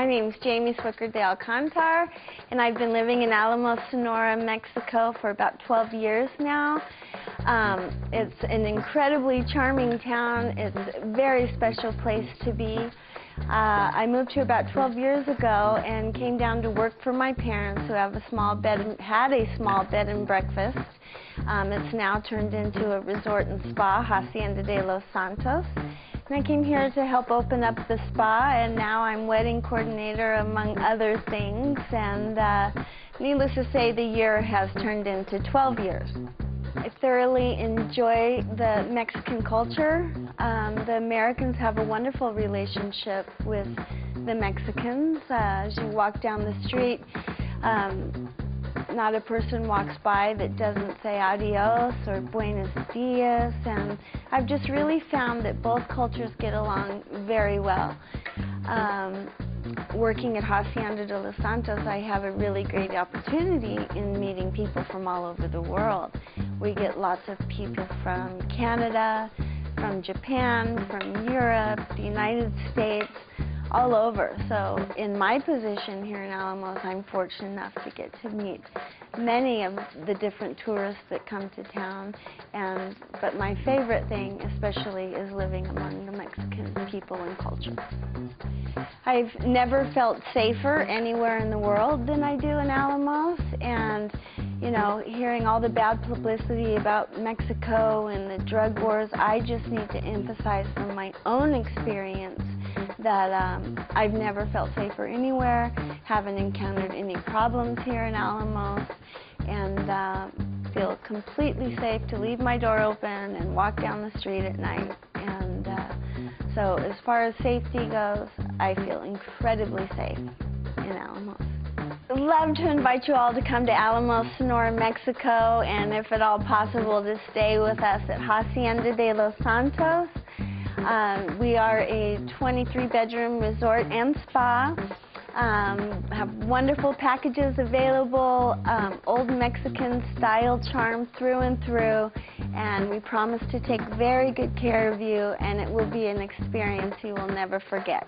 My name is Jamie Swicker de Alcantar, and I've been living in Alamos, Sonora, Mexico for about 12 years now. It's an incredibly charming town. It's a very special place to be. I moved here about 12 years ago and came down to work for my parents, who have had a small bed and breakfast. It's now turned into a resort and spa, Hacienda de los Santos. And I came here to help open up the spa, and now I'm wedding coordinator, among other things. And needless to say, the year has turned into 12 years. I thoroughly enjoy the Mexican culture. The Americans have a wonderful relationship with the Mexicans. As you walk down the street, not a person walks by that doesn't say adios or buenos dias, and I've just really found that both cultures get along very well. Working at Hacienda de los Santos, I have a really great opportunity in meeting people from all over the world. We get lots of people from Canada, from Japan, from Europe, the United States, all over. So in my position here in Alamos, I'm fortunate enough to get to meet many of the different tourists that come to town. But my favorite thing especially is living among the Mexican people and culture. I've never felt safer anywhere in the world than I do in Alamos, and you know, hearing all the bad publicity about Mexico and the drug wars, I just need to emphasize from my own experience that I've never felt safer anywhere, haven't encountered any problems here in Alamos, and feel completely safe to leave my door open and walk down the street at night. And so as far as safety goes, I feel incredibly safe in Alamos. I'd love to invite you all to come to Alamos, Sonora, Mexico, and if at all possible, to stay with us at Hacienda de los Santos. We are a 23-bedroom resort and spa. Have wonderful packages available, old Mexican style charm through and through, and we promise to take very good care of you, and it will be an experience you will never forget.